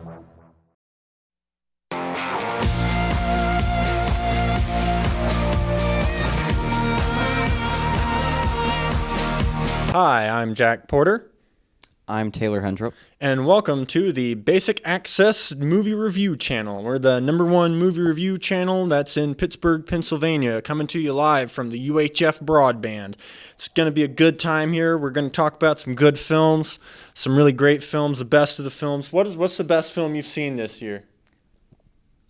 Hi, I'm Jack Porter. I'm Taylor Hendrop. And welcome to the Basic Access Movie Review Channel. We're the #1 movie review channel that's in Pittsburgh, Pennsylvania, coming to you live from the UHF broadband. It's going to be a good time here. We're going to talk about some good films, some really great films, the best of the films. What's the best film you've seen this year?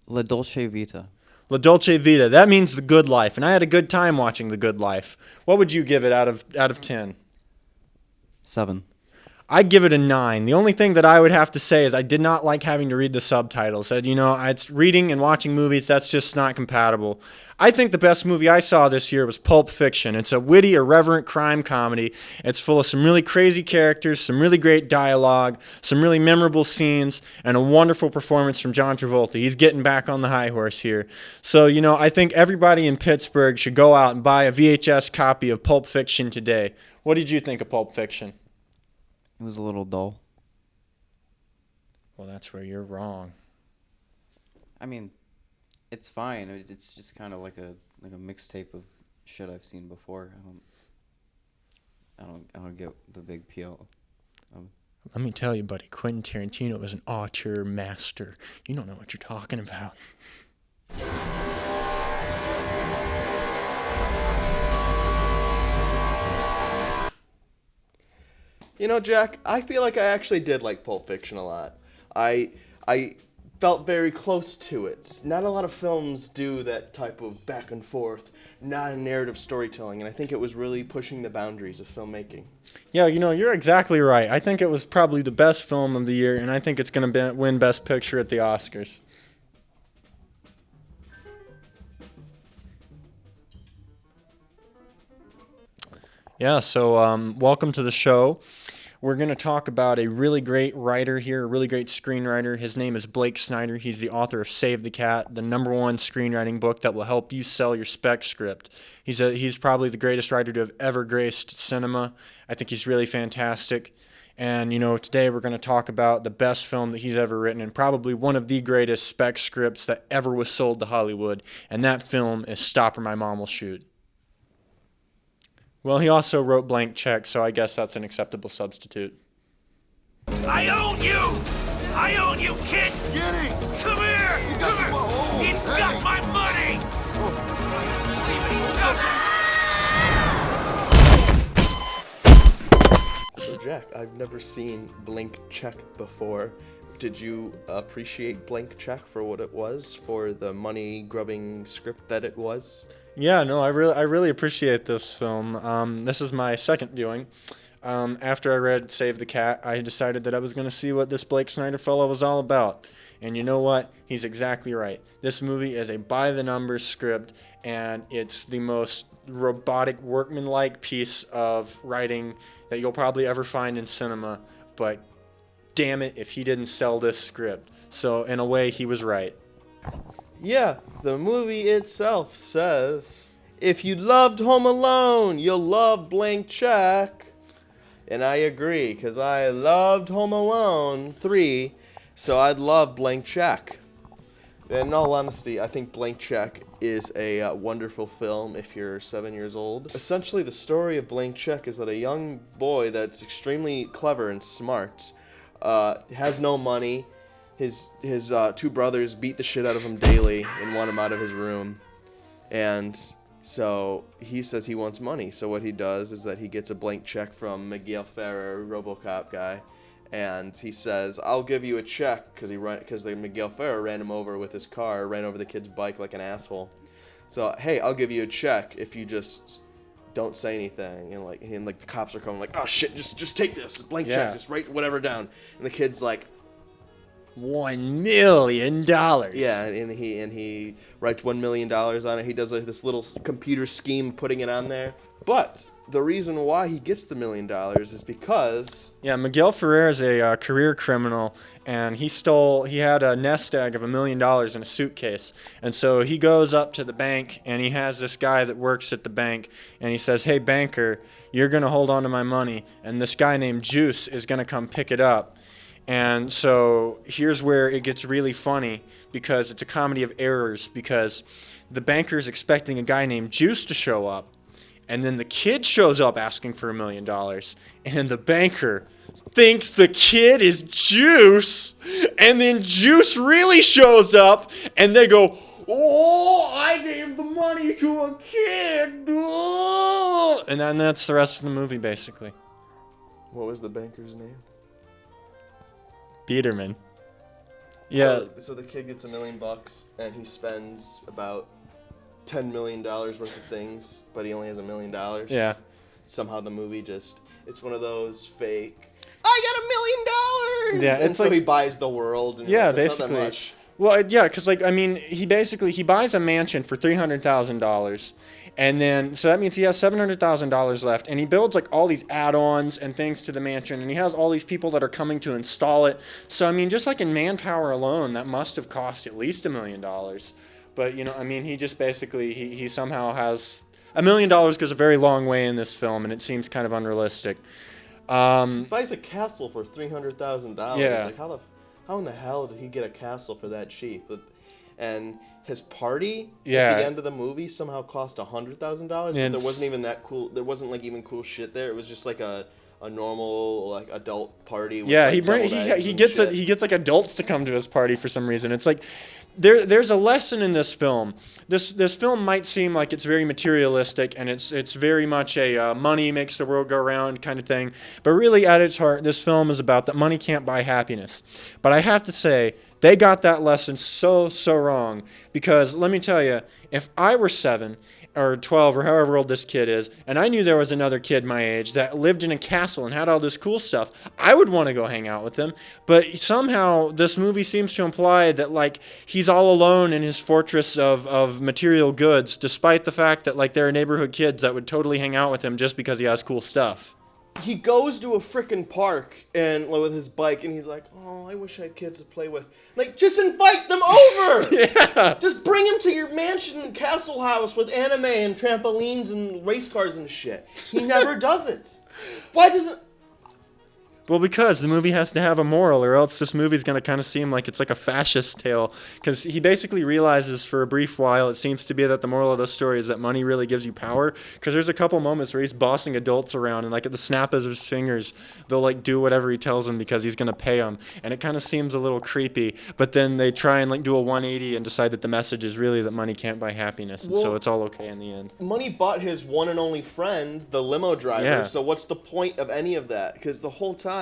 La Dolce Vita. La Dolce Vita. That means The Good Life, and I had a good time watching The Good Life. What would you give it out of 10? 7. I'd give it a 9. The only thing that I would have to say is I did not like having to read the subtitles. It's reading and watching movies, that's just not compatible. I think the best movie I saw this year was Pulp Fiction. It's a witty, irreverent crime comedy. It's full of some really crazy characters, some really great dialogue, some really memorable scenes, and a wonderful performance from John Travolta. He's getting back on the high horse here. So, I think everybody in Pittsburgh should go out and buy a VHS copy of Pulp Fiction today. What did you think of Pulp Fiction? It was a little dull. Well, that's where you're wrong. I mean, it's fine. It's just kind of like a mixtape of shit I've seen before. I don't get the big appeal. Let me tell you, buddy, Quentin Tarantino is an auteur master. You don't know what you're talking about. Jack, I feel like I actually did like Pulp Fiction a lot. I felt very close to it. Not a lot of films do that type of back and forth, not a narrative storytelling, and I think it was really pushing the boundaries of filmmaking. Yeah, you're exactly right. I think it was probably the best film of the year, and I think it's going to win Best Picture at the Oscars. Yeah, so welcome to the show. We're going to talk about a really great writer here, a really great screenwriter. His name is Blake Snyder. He's the author of Save the Cat, the #1 screenwriting book that will help you sell your spec script. He's probably the greatest writer to have ever graced cinema. I think he's really fantastic. And, today we're going to talk about the best film that he's ever written and probably one of the greatest spec scripts that ever was sold to Hollywood. And that film is Stop or My Mom Will Shoot. Well, he also wrote Blank Check, so I guess that's an acceptable substitute. I own you, kid! Get him! Come here! Come here! He's got my money! So, Jack, I've never seen Blank Check before. Did you appreciate Blank Check for what it was, for the money-grubbing script that it was? Yeah, no, I really appreciate this film. This is my second viewing. After I read Save the Cat, I decided that I was going to see what this Blake Snyder fellow was all about. And you know what? He's exactly right. This movie is a by-the-numbers script, and it's the most robotic, workmanlike piece of writing that you'll probably ever find in cinema. But damn it if he didn't sell this script. So in a way, he was right. Yeah, the movie itself says, if you loved Home Alone, you'll love Blank Check. And I agree, because I loved Home Alone 3, so I'd love Blank Check. In all honesty, I think Blank Check is a wonderful film if you're 7 years old. Essentially, the story of Blank Check is that a young boy that's extremely clever and smart has no money. His two brothers beat the shit out of him daily and want him out of his room. And so he says he wants money. So what he does is that he gets a blank check from Miguel Ferrer, RoboCop guy, and he says, "I'll give you a check," because Miguel Ferrer ran him over with his car, ran over the kid's bike like an asshole. So, hey, I'll give you a check if you just don't say anything. And the cops are coming like, "Oh shit, just take this blank check, just write whatever down." And the kid's like, $1 million. Yeah, and he writes $1 million on it. He does this little computer scheme putting it on there. But the reason why he gets the $1 million is because... Yeah, Miguel Ferrer is a career criminal, and he had a nest egg of $1 million in a suitcase. And so he goes up to the bank, and he has this guy that works at the bank, and he says, "Hey, banker, you're going to hold on to my money, and this guy named Juice is going to come pick it up." And so here's where it gets really funny, because it's a comedy of errors, because the banker's expecting a guy named Juice to show up, and then the kid shows up asking for $1 million, and the banker thinks the kid is Juice, and then Juice really shows up, and they go, "Oh, I gave the money to a kid." Oh. And then that's the rest of the movie, basically. What was the banker's name? Peterman. Yeah. So the kid gets $1 million and he spends about $10 million worth of things, but he only has $1 million. Yeah. Somehow the movie it's one of those fake, I got $1 million! Yeah, And it's so like- he buys the world. And Yeah, that's not that basically. much. Well, yeah, because like I mean, he buys a mansion for $300,000, and then so that means he has $700,000 left, and he builds like all these add-ons and things to the mansion, and he has all these people that are coming to install it. So I mean, just like in manpower alone, that must have cost at least $1 million. But you know, I mean, he just basically he somehow has $1 million goes a very long way in this film, and it seems kind of unrealistic. Buys a castle for $300,000. Yeah. Like how in the hell did he get a castle for that cheap? And his party at the end of the movie somehow cost $100,000. But there wasn't even that cool. There wasn't like even cool shit there. It was just like a normal like adult party. With, Yeah, like, he gets he gets like adults to come to his party for some reason. It's like there's a lesson in this film. This film might seem like it's very materialistic and it's very much a money makes the world go round kind of thing. But really at its heart, this film is about that money can't buy happiness. But I have to say, they got that lesson so wrong, because let me tell you, if I were 7 or 12 or however old this kid is, and I knew there was another kid my age that lived in a castle and had all this cool stuff, I would want to go hang out with them. But somehow this movie seems to imply that like he's all alone in his fortress of material goods, despite the fact that like there are neighborhood kids that would totally hang out with him just because he has cool stuff. He goes to a frickin' park and with his bike, and he's like, "Oh, I wish I had kids to play with." Like, just invite them over. Yeah. Just bring them to your mansion and castle house with anime and trampolines and race cars and shit. He never does it. Why doesn't? Well, because the movie has to have a moral, or else this movie's going to kind of seem like it's like a fascist tale. Because he basically realizes for a brief while, it seems to be that the moral of the story is that money really gives you power. Because there's a couple moments where he's bossing adults around, and like at the snap of his fingers, they'll like do whatever he tells them because he's going to pay them. And it kind of seems a little creepy. But then they try and like do a 180 and decide that the message is really that money can't buy happiness. And so Well, it's all okay in the end. Money bought his one and only friend, the limo driver. Yeah. So what's the point of any of that? Because the whole time,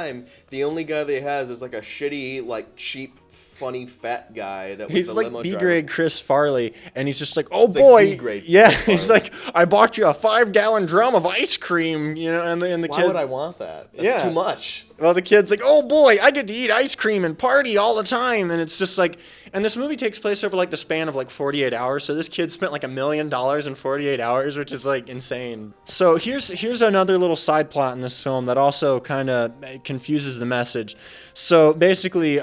the only guy that he has is like a shitty, like cheap, funny fat guy that was He's the like limo B-grade driver. Chris Farley, and he's just like, "Oh It's like boy, D-grade yeah." Chris He's Farley. like, "I bought you a 5-gallon drum of ice cream," you know, and the Why kid. would I want that? That's Yeah. too much. Well, the kid's like, "Oh boy, I get to eat ice cream and party all the time," and it's just like, and this movie takes place over like the span of like 48 hours. So this kid spent like $1 million in 48 hours, which is like insane. So here's another little side plot in this film that also kind of confuses the message. So basically, the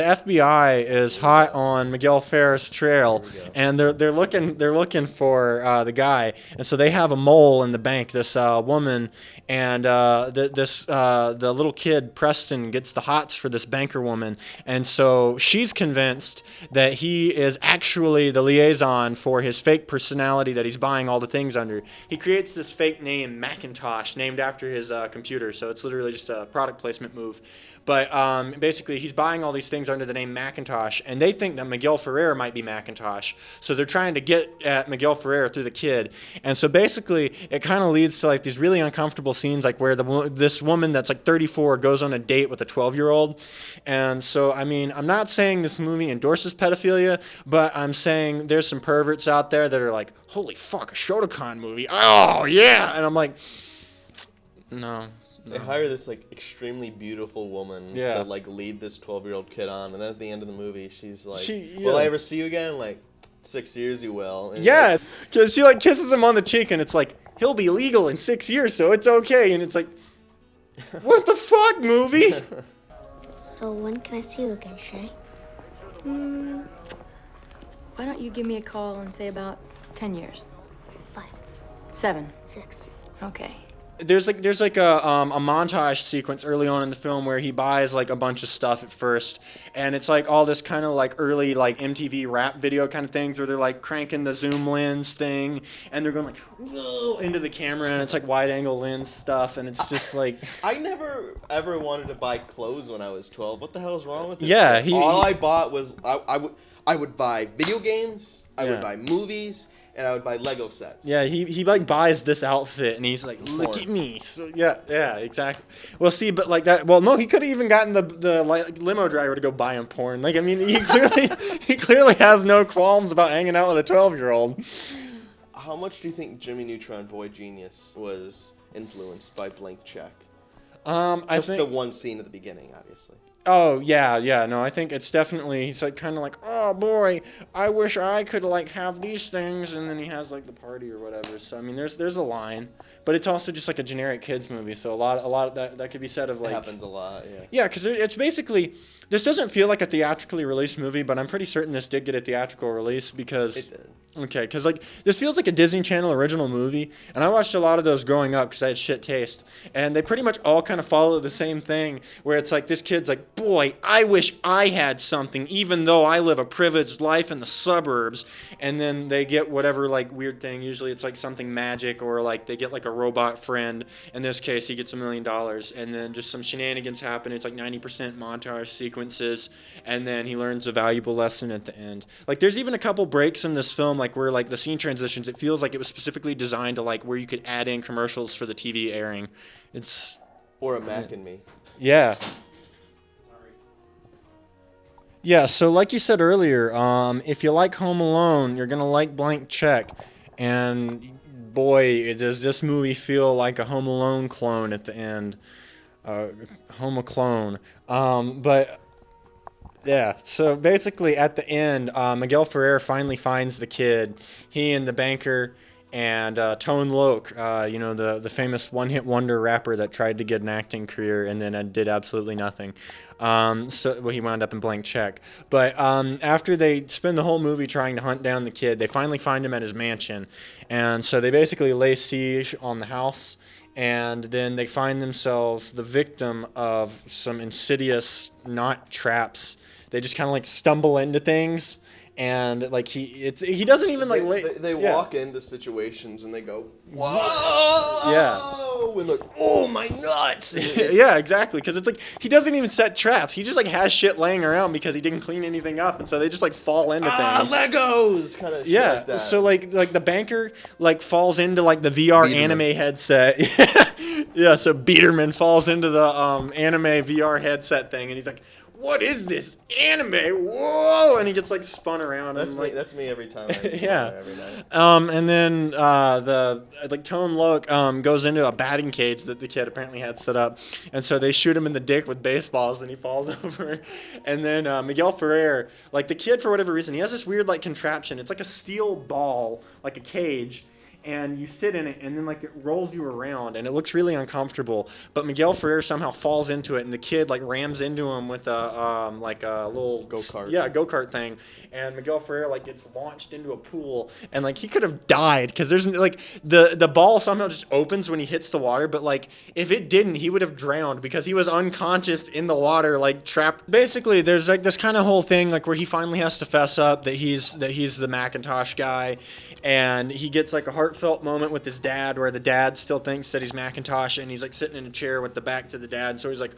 FBI is hot on Miguel Ferrer's trail, and they're looking for the guy, and so they have a mole in the bank. This woman and the little kid Preston gets the hots for this banker woman, and so she's convinced that he is actually the liaison for his fake personality that he's buying all the things under. He creates this fake name Macintosh, named after his computer, so it's literally just a product placement move. But basically, he's buying all these things under the name Macintosh, and they think that Miguel Ferrer might be Macintosh. So they're trying to get at Miguel Ferrer through the kid. And so basically, it kind of leads to like these really uncomfortable scenes, like where this woman that's like 34 goes on a date with a 12-year-old. And so, I mean, I'm not saying this movie endorses pedophilia, but I'm saying there's some perverts out there that are like, "Holy fuck, a Shotokan movie. Oh, yeah." And I'm like, no. They hire this like extremely beautiful woman Yeah. to like lead this 12-year-old kid on, and then at the end of the movie, she's like, Yeah. "Will I ever see you again?" Like, 6 years you will. And Yes, because she like kisses him on the cheek, and it's like, he'll be legal in 6 years, so it's okay. And it's like, what the fuck, movie? So when can I see you again, Shay? Why don't you give me a call and say about 10 years? 5, 7. 6. Okay. there's like a montage sequence early on in the film where he buys like a bunch of stuff at first, and it's like all this kind of like early like MTV rap video kind of things where they're like cranking the zoom lens thing and they're going like whoa into the camera, and it's like wide angle lens stuff, and it's just like I never ever wanted to buy clothes when I was 12. What the hell is wrong with this? Yeah, kid? All I bought was I would buy video games, I would buy movies, and I would buy Lego sets. Yeah, he like buys this outfit and he's like, look at me. So yeah, exactly. Well, see, but like that. Well, no, he could have even gotten the like, limo driver to go buy him porn. Like, I mean, he clearly has no qualms about hanging out with a 12-year-old. How much do you think Jimmy Neutron Boy Genius was influenced by Blank Check? I Just think, the one scene at the beginning, obviously. Oh yeah. No, I think it's definitely he's like kind of like, oh boy, I wish I could like have these things, and then he has like the party or whatever. So I mean, there's a line, but it's also just like a generic kids movie. So a lot of that could be said of like It happens a lot. Yeah. Yeah, because it's basically this doesn't feel like a theatrically released movie, but I'm pretty certain this did get a theatrical release because It did. Okay, because like this feels like a Disney Channel original movie, and I watched a lot of those growing up because I had shit taste, and they pretty much all kind of follow the same thing, where it's like this kid's like, boy, I wish I had something, even though I live a privileged life in the suburbs, and then they get whatever like weird thing. Usually it's like something magic, or like they get like a robot friend. In this case, he gets $1 million, and then just some shenanigans happen. It's like 90% montage sequences, and then he learns a valuable lesson at the end. Like there's even a couple breaks in this film, like where like the scene transitions, it feels like it was specifically designed to like where you could add in commercials for the TV airing. It's Or a Mac and Me. yeah. Yeah, so like you said earlier, if you like Home Alone, you're gonna like Blank Check, and boy, does this movie feel like a Home Alone clone at the end. Home a clone. But yeah, so basically at the end, Miguel Ferrer finally finds the kid. He and the banker and Tone Loc, the famous one-hit wonder rapper that tried to get an acting career and then did absolutely nothing. He wound up in Blank Check. But after they spend the whole movie trying to hunt down the kid, they finally find him at his mansion. And so they basically lay siege on the house. And then they find themselves the victim of some insidious, not traps. They just kind of like stumble into things, and like he doesn't even like They walk into situations and they go, whoa, Yeah. and like, oh my nuts. Yeah, exactly, because it's like he doesn't even set traps. He just like has shit laying around because he didn't clean anything up, and so they just like fall into things. Legos, kind of. Yeah, like that. so like the banker like falls into like the VR Biederman. anime headset. Yeah, so Biederman falls into the anime VR headset thing, and he's like, what is this anime? Whoa! And he gets like spun around. That's and, me. like, That's me every time. Yeah. Every night. And then the Tone Loc goes into a batting cage that the kid apparently had set up, and so they shoot him in the dick with baseballs, and he falls over. And then Miguel Ferrer, like the kid for whatever reason, he has this weird like contraption. It's like a steel ball, like a cage. And you sit in it, and then like it rolls you around, and it looks really uncomfortable. But Miguel Ferrer somehow falls into it, and the kid like rams into him with a little Go-kart. Yeah, go-kart thing. And Miguel Ferrer like gets launched into a pool, and like he could have died because there's like the ball somehow just opens when he hits the water. But like if it didn't, he would have drowned because he was unconscious in the water, like trapped. Basically, there's like this kind of whole thing like where he finally has to fess up that he's the Macintosh guy. And he gets like a heartfelt moment with his dad where the dad still thinks that he's Macintosh, and he's like sitting in a chair with the back to the dad. So he's like,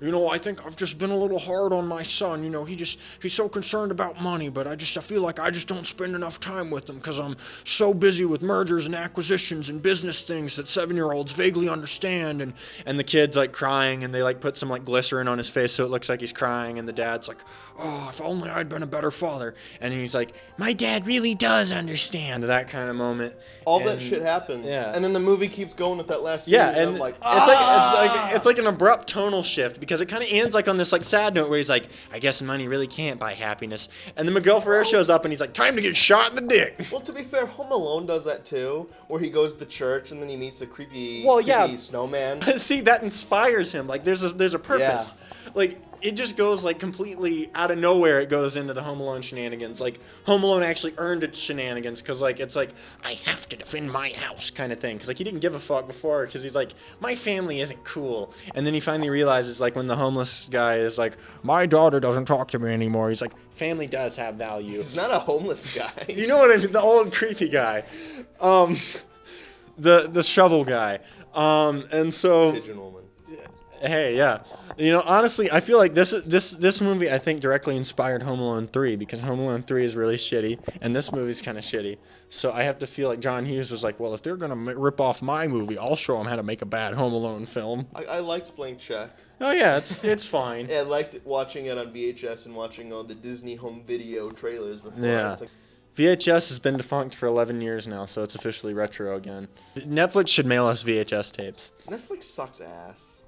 I think I've just been a little hard on my son. He's so concerned about money, but I feel like I just don't spend enough time with him because I'm so busy with mergers and acquisitions and business things that 7-year-olds vaguely understand. And the kid's like crying, and they like put some like glycerin on his face so it looks like he's crying. And the dad's like, oh, if only I'd been a better father. And he's like, my dad really does understand, that kind of moment. All that shit happens. Yeah. And then the movie keeps going at that last scene. Yeah, and and I'm like, it's like an abrupt tonal shift because it kind of ends like on this like sad note where he's like, I guess money really can't buy happiness. And then Miguel Ferrer shows up and he's like, time to get shot in the dick. Well, to be fair, Home Alone does that too, where he goes to church and then he meets a creepy Well, yeah. snowman. See, that inspires him. Like there's a purpose. like it just goes like completely out of nowhere. It goes into the Home Alone shenanigans. Like Home Alone actually earned its shenanigans because like it's like I have to defend my house kind of thing. Because like he didn't give a fuck before because he's like my family isn't cool. And then he finally realizes like when the homeless guy is like my daughter doesn't talk to me anymore. He's like family does have value. He's not a homeless guy. You know what I mean? The old creepy guy, the shovel guy, and so. Pigeon woman. Hey, yeah. You know, honestly, I feel like this movie, I think, directly inspired Home Alone 3 because Home Alone 3 is really shitty, and this movie's kind of shitty. So I have to feel like John Hughes was like, well, if they're going to rip off my movie, I'll show them how to make a bad Home Alone film. I liked Blank Check. Oh, yeah, it's fine. Yeah, I liked watching it on VHS and watching all the Disney home video trailers before. Yeah. VHS has been defunct for 11 years now, so it's officially retro again. Netflix should mail us VHS tapes. Netflix sucks ass.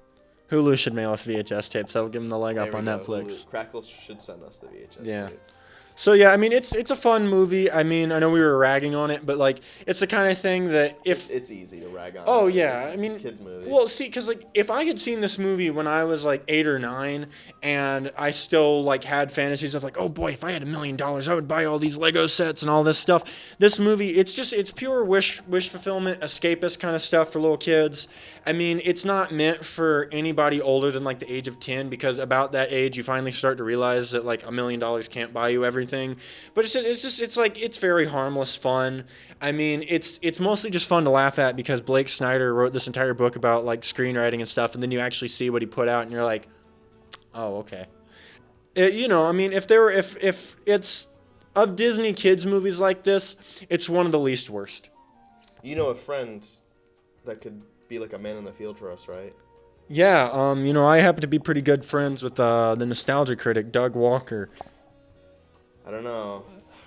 Hulu should mail us VHS tapes. That'll give them the leg There up we on go. Netflix. Hulu. Crackle should send us the VHS Yeah. tapes. So yeah, I mean it's a fun movie. I mean I know we were ragging on it, but like it's the kind of thing that if It's easy to rag on. oh it. yeah, It's I mean a kids movie. well see because like if I had seen this movie when I was like 8 or 9 and I still like had fantasies of like oh boy if I had $1 million I would buy all these Lego sets and all this stuff. This movie it's pure wish fulfillment, escapist kind of stuff for little kids. I mean it's not meant for anybody older than like the age of 10 because about that age you finally start to realize that like $1 million can't buy you everything. But it's very harmless fun. I mean, it's mostly just fun to laugh at because Blake Snyder wrote this entire book about like screenwriting and stuff, and then you actually see what he put out, and you're like, oh, okay. You know, I mean, if it's of Disney kids movies like this, it's one of the least worst. You know a friend that could be like a man in the field for us, right? Yeah, you know, I happen to be pretty good friends with the nostalgia critic Doug Walker. I don't know.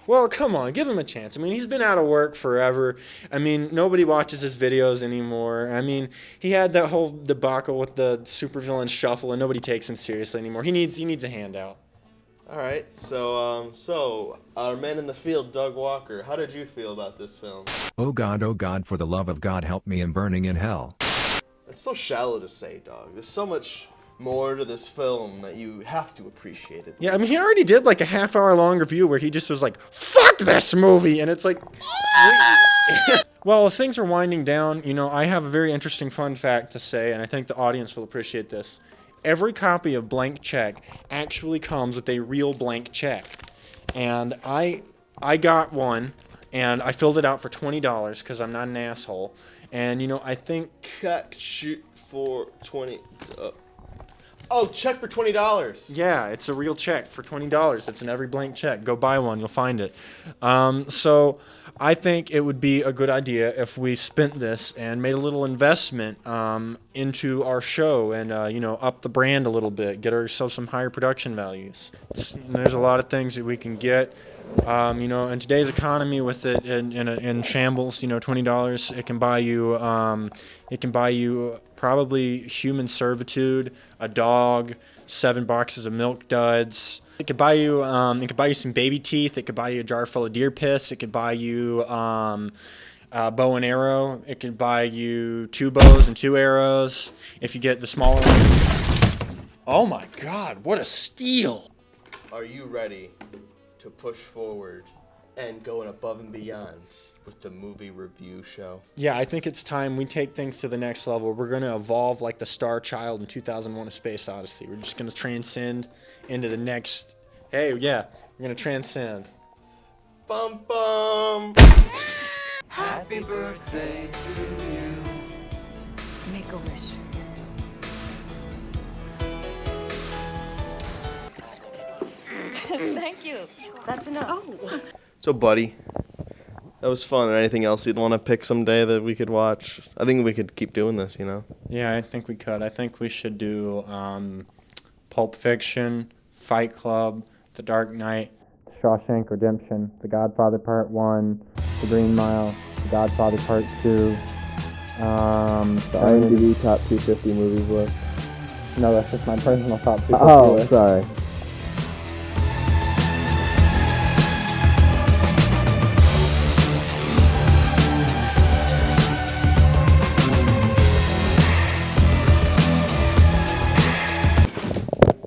Well, come on, give him a chance. I mean, he's been out of work forever. I mean, nobody watches his videos anymore. I mean, he had that whole debacle with the supervillain shuffle, and nobody takes him seriously anymore. He needs a handout. All right. So our man in the field, Doug Walker. How did you feel about this film? Oh God, for the love of God, help me, I'm burning in hell. It's so shallow to say, dog. There's so much more to this film that you have to appreciate it. Yeah, I mean, he already did like a half-hour-long review where he just was like, fuck this movie! And it's like... Well, as things are winding down, you know, I have a very interesting fun fact to say, and I think the audience will appreciate this. Every copy of Blank Check actually comes with a real blank check. And I got one, and I filled it out for $20 because I'm not an asshole. And, you know, I think... Check shoot for 20... Oh, check for $20. Yeah, it's a real check for $20. It's in every blank check. Go buy one. You'll find it. So I think it would be a good idea if we spent this and made a little investment into our show and, you know, up the brand a little bit, get ourselves some higher production values. There's a lot of things that we can get. You know, in today's economy with it in shambles, you know, $20, it can buy you probably human servitude, a dog, 7 boxes of Milk Duds. It could buy you some baby teeth. It could buy you a jar full of deer piss. It could buy you a bow and arrow. It could buy you 2 bows and 2 arrows if you get the smaller one. Oh my God, what a steal! Are you ready to push forward and going above and beyond with the movie review show? Yeah, I think it's time we take things to the next level. We're going to evolve like the Star Child in 2001: A Space Odyssey. We're just going to transcend into the next... Hey, yeah, we're going to transcend. Bum bum! Happy birthday to you. Make a wish. Thank you. That's enough. Oh. So, buddy, that was fun. Anything else you'd want to pick someday that we could watch? I think we could keep doing this, you know? Yeah, I think we could. I think we should do Pulp Fiction, Fight Club, The Dark Knight, Shawshank Redemption, The Godfather Part 1, The Green Mile, The Godfather Part 2. The IMDb top 250 movies list. No, that's just my personal top 250 Oh, list. sorry.